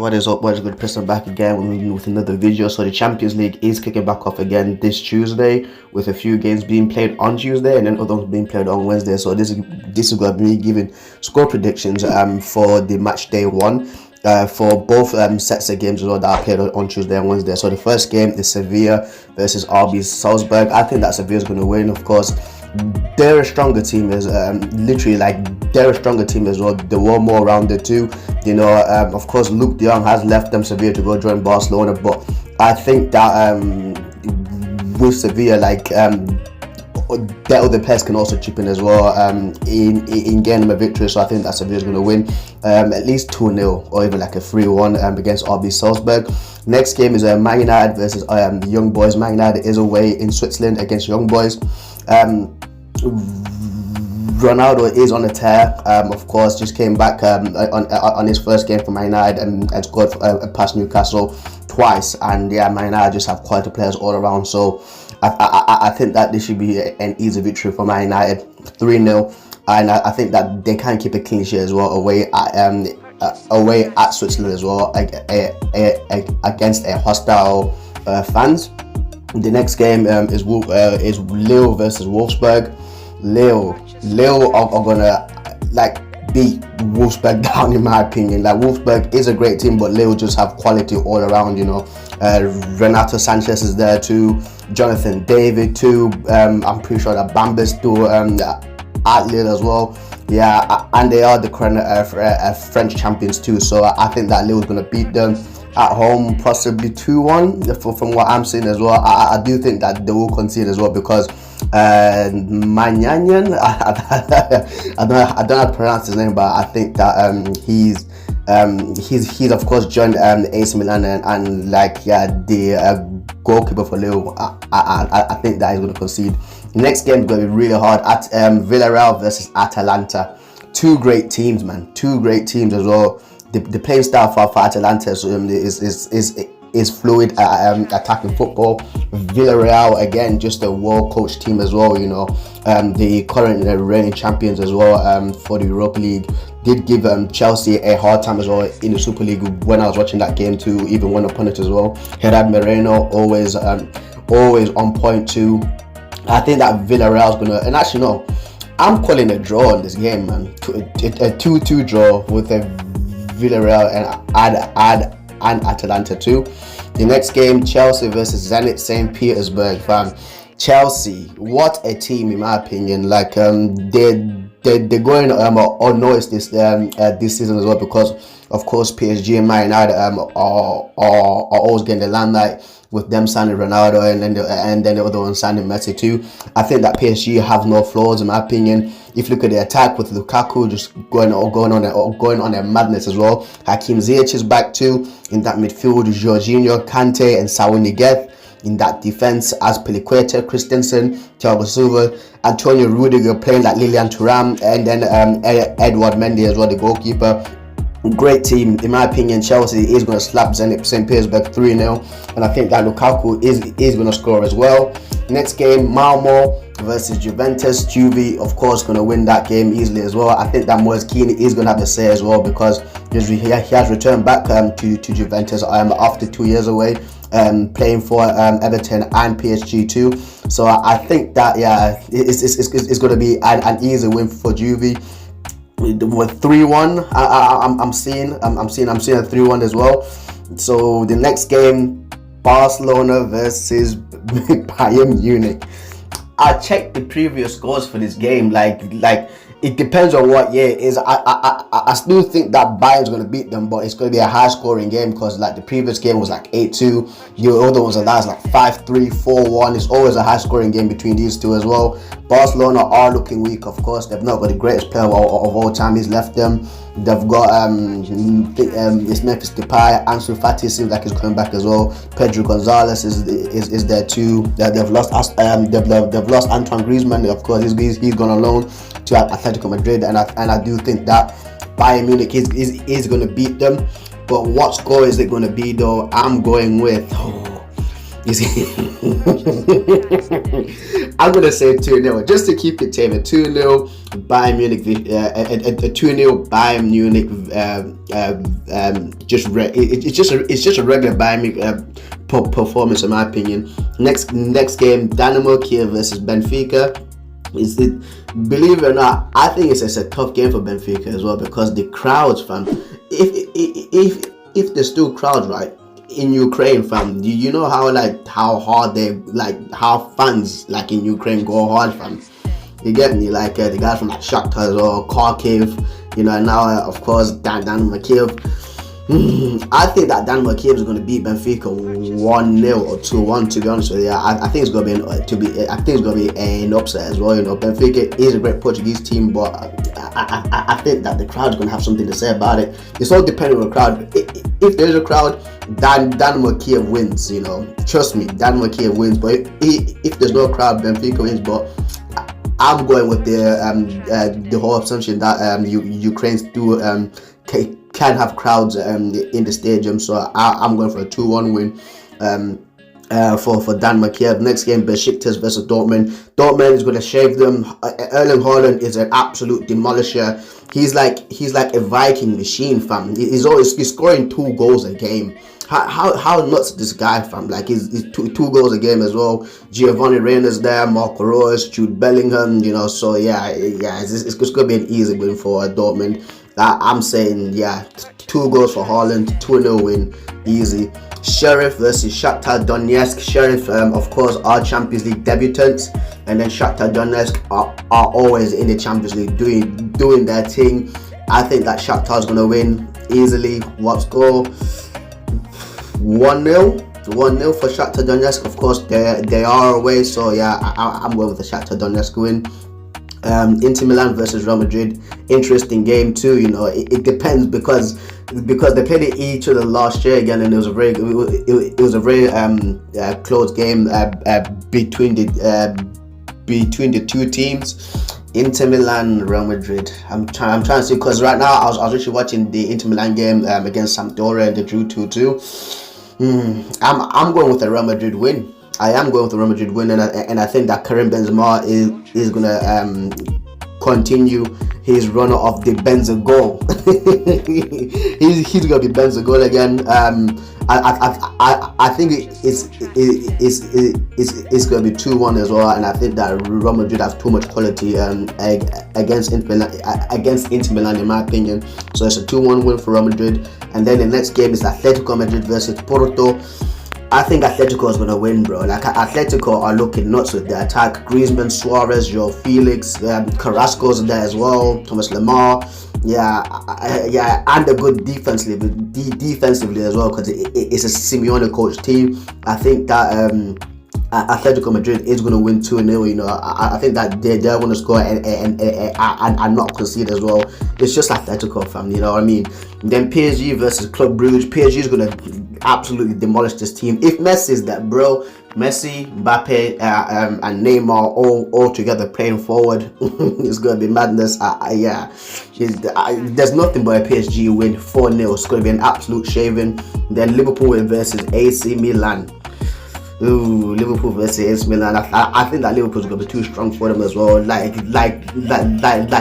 What is up? What is good? Preston back again with another video. So the Champions League is kicking back off again this Tuesday, with a few games being played on Tuesday and then other ones being played on Wednesday. So this is going to be giving score predictions for the match day one for both sets of games as well that are played on Tuesday and Wednesday. So the first game is Sevilla versus RB Salzburg. I think that Sevilla is going to win, of course. They're a stronger team, as they're a stronger team as well. They were more rounded too. You know, of course, Luke de Jong has left them Sevilla to go join Barcelona, but I think that with Sevilla, their other players can also chip in as well in getting them a victory. So I think that Sevilla is going to win at least 2-0 or even like a 3-1 against RB Salzburg. Next game is Man United versus Young Boys. Man United is away in Switzerland against Young Boys. Ronaldo is on a tear, of course, just came back on his first game for Man United and scored past Newcastle twice. And yeah, Man United just have quality players all around, so I think that this should be an easy victory for Man United, 3-0. And I think that they can keep a clean sheet as well away at Switzerland as well, against a hostile fans. The next game is Lille versus Wolfsburg. Lille are gonna beat Wolfsburg down, in my opinion. Wolfsburg is a great team, but Lille just have quality all around. You know, Renato Sanchez is there too, Jonathan David too. I'm pretty sure that Bamba's still at Lille as well. Yeah, and they are the current French champions too. So I think that Lille is gonna beat them at home, possibly 2-1 from what I'm seeing as well. I do think that they will concede as well, because Manyanyan, I don't know how to pronounce his name, but I think that he's of course joined AC Milan and the goalkeeper for Lille. I think that he's going to concede. The next game is going to be really hard at Villarreal versus Atalanta. Two great teams, man. Two great teams as well. The playing style for Atalanta is fluid attacking football. Villarreal, again, just a well-coached team as well. You know, the current reigning champions as well for the Europa League did give Chelsea a hard time as well in the Super League when I was watching that game too. Even went upon it as well. Gerard Moreno always on point too. I think that Villarreal is gonna, and actually no, I'm calling a draw in this game, man. A 2-2 draw with a Villarreal and Atalanta too. The next game, Chelsea versus Zenith St. Petersburg, fam. Chelsea, what a team, in my opinion. They're going unnoticed this season as well, because of course PSG and Man United are always getting the limelight with them signing Ronaldo and then the other one signing Messi too. I think that PSG have no flaws, in my opinion. If you look at the attack with Lukaku just going on a madness as well. Hakim Ziyech is back too in that midfield. Jorginho, Kante, and Saúl Ñíguez in that defense, as Peliqueta, Christensen, Thiago Silva, Antonio Rudiger playing like Lilian Thuram, and then Edouard Mendy as well, the goalkeeper. Great team, in my opinion. Chelsea is going to slap Zenit St. Petersburg 3-0, and I think that Lukaku is going to score as well. Next game, Malmo versus Juventus. Juve, of course, going to win that game easily as well. I think that Moise Kean is going to have the say as well, because he has returned back to Juventus after 2 years away, playing for Everton and PSG too. So I think that it's going to be an easy win for Juve. With 3-1, I'm seeing a 3-1 as well. So the next game, Barcelona versus Bayern Munich. I checked the previous scores for this game. It depends on what year it is. I still think that Bayern's going to beat them, but it's going to be a high scoring game, because the previous game was 8-2. The other ones are 5-3, 4-1. It's always a high scoring game between these two as well. Barcelona are looking weak, of course. They've not got the greatest player of all time. He's left them. They've got it's Memphis Depay. Ansu Fati seems like he's coming back as well. Pedro Gonzalez is there too. They've lost Antoine Griezmann. Of course, he's gone on loan to Atletico Madrid, and I do think that Bayern Munich is going to beat them. But what score is it going to be though? I'm going with You see, I'm gonna say 2-0 just to keep it tame. 2-0 Bayern Munich. A 2-0 Bayern Munich. It's just a regular Bayern Munich performance in my opinion. Next game, Dynamo Kia versus Benfica. Believe it or not, I think it's a tough game for Benfica as well, because the crowds, fam. If there's still crowds, right, in Ukraine, fam, you know how hard how fans in Ukraine go hard, fam. You get me? The guys from Shakhtar or Kharkiv, and now of course Dynamo Kiev. I think that Dynamo Kiev is going to beat Benfica 1-0 or 2-1. To be honest with you, I think it's going to be an upset as well. Benfica is a great Portuguese team, but I think that the crowd is going to have something to say about it. It's all depending on the crowd. If there's a crowd, Dynamo Kiev wins. Trust me, Dynamo Kiev wins. But if there's no crowd, Benfica wins. But I'm going with the whole assumption that Ukrainians do can have crowds in the stadium, so I'm going for a 2-1 win for Dynamo Kiev. Next game, Besiktas versus Dortmund. Dortmund is going to shave them. Erling Haaland is an absolute demolisher. He's like a Viking machine, fam. He's scoring 2 goals a game. How nuts is this guy, fam? He's two goals a game as well. Giovanni Reyna's there, Marco Reus, Jude Bellingham. So it's going to be an easy win for Dortmund. I'm saying 2 goals for Haaland, 2-0 win, easy. Sheriff versus Shakhtar Donetsk. Sheriff, of course, are Champions League debutants, and then Shakhtar Donetsk are always in the Champions League doing their thing. I think that Shakhtar is going to win easily. What score? 1-0 for Shakhtar Donetsk. Of course, they are away, so I'm going with the Shakhtar Donetsk win. Inter Milan versus Real Madrid, interesting game too. It depends because they played each other last year again, and it was a very close game between the two teams. Inter Milan, Real Madrid. I'm trying to see, because right now I was actually watching the Inter Milan game against Sampdoria, and they drew 2-2. I'm going with a Real Madrid win. I am going with the Real Madrid win, and I think that Karim Benzema is gonna continue his run of the Benza goal. he's gonna be Benza goal again. I think it's gonna be 2-1 as well, and I think that Real Madrid have too much quality against Inter Milan in my opinion. So it's a 2-1 win for Real Madrid, and then the next game is Atletico Madrid versus Porto. I think Atletico is going to win, bro. Atletico are looking nuts with their attack. Griezmann, Suarez, Joao Felix, Carrasco's there as well, Thomas Lemar. And they're good defensively as well, because it's a Simeone coach team. I think that Atletico Madrid is going to win 2-0. I think that they're going to score and not concede as well. It's just Atletico, fam. You know what I mean? And then PSG versus Club Brugge. PSG is going to absolutely demolish this team. If Messi is that, bro, Messi, Mbappe, and Neymar all together playing forward, it's going to be madness. There's nothing but a PSG win, 4-0. It's going to be an absolute shaving. Then Liverpool versus AC Milan. Ooh, Liverpool versus AC Milan. I think that Liverpool is going to be too strong for them as well. Like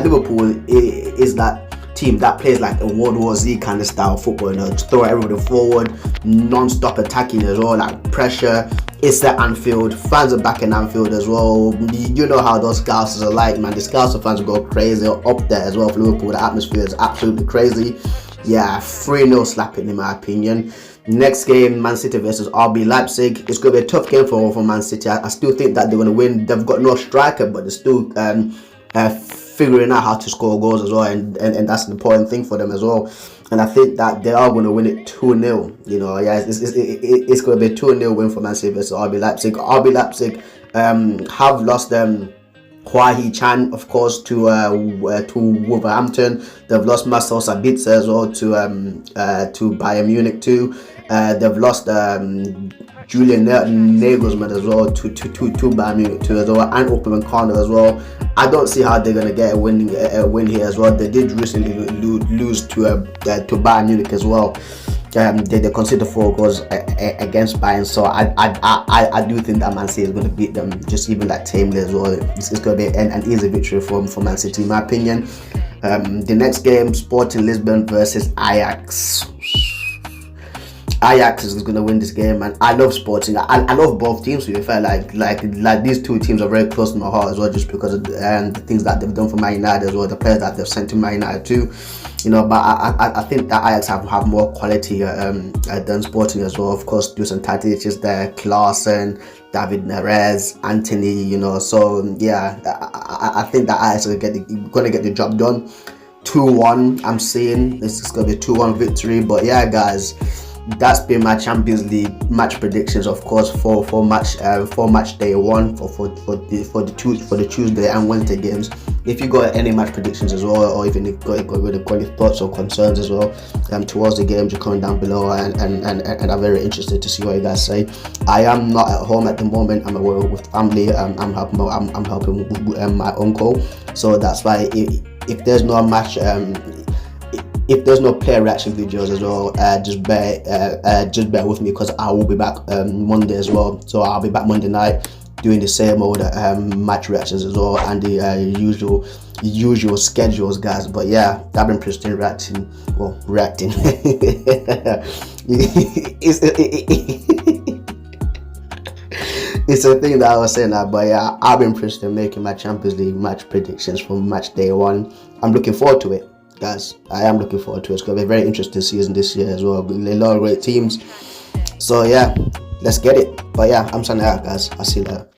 Liverpool is that team that plays like a World War Z kind of style football, to throw everybody forward, non-stop attacking as well, like pressure. It's at Anfield, fans are back in Anfield as well. You know how those Scousers are like, man. The Scouser fans will go crazy up there as well for Liverpool. The atmosphere is absolutely crazy. 3-0 slapping in my opinion. Next game, Man City versus RB Leipzig. It's going to be a tough game for Man City. I still think that they're going to win. They've got no striker, but they're still figuring out how to score goals as well, and that's an important thing for them as well. And I think that they are going to win it 2-0. It's going to be a 2-0 win for Man City versus RB Leipzig. RB Leipzig have lost Hua Hee-chan, of course, to Wolverhampton. They've lost Marcel Sabitzer as well to Bayern Munich too. They've lost Julian Nagelsmann as well to Bayern Munich too as well, and Upamecano as well. I don't see how they're gonna get a win here as well. They did recently lose to Bayern Munich as well. they conceded 4 goals against Bayern, so I do think that Man City is going to beat them just even like tamely as well. It's going to be an easy victory for Man City in my opinion. The next game, Sporting Lisbon versus Ajax. Ajax is going to win this game, and I love Sporting. I love both teams. To be fair, like these two teams are very close to my heart as well, just because of the things that they've done for Man United as well, the players that they've sent to Man United too. But I think that Ajax have more quality than Sporting as well. Of course, Dusan Tadic is there, Klaassen, David Neres, Anthony. So yeah, I think that Ajax are going to get the job done. 2-1. I'm saying this is going to be a 2-1 victory. But yeah, guys, that's been my Champions League match predictions, of course, for match day 1 for the Tuesday and Wednesday games. If you got any match predictions as well, or even got any thoughts or concerns as well towards the games, you comment down below, and I'm very interested to see what you guys say. I am not at home at the moment. I'm away with family. I'm helping my uncle, so that's why if there's no match. If there's no player reaction videos as well, just bear with me, because I will be back Monday as well. So I'll be back Monday night doing the same old match reactions as well, and the usual schedules, guys. But yeah, I've been interested in reacting. It's a thing that I was saying that, but yeah, I've been interested in making my Champions League match predictions from match day 1. I'm looking forward to it, guys. I am looking forward to it. It's going to be a very interesting season this year as well. A lot of great teams. So yeah, let's get it. But yeah, I'm signing out, guys. I'll see you later.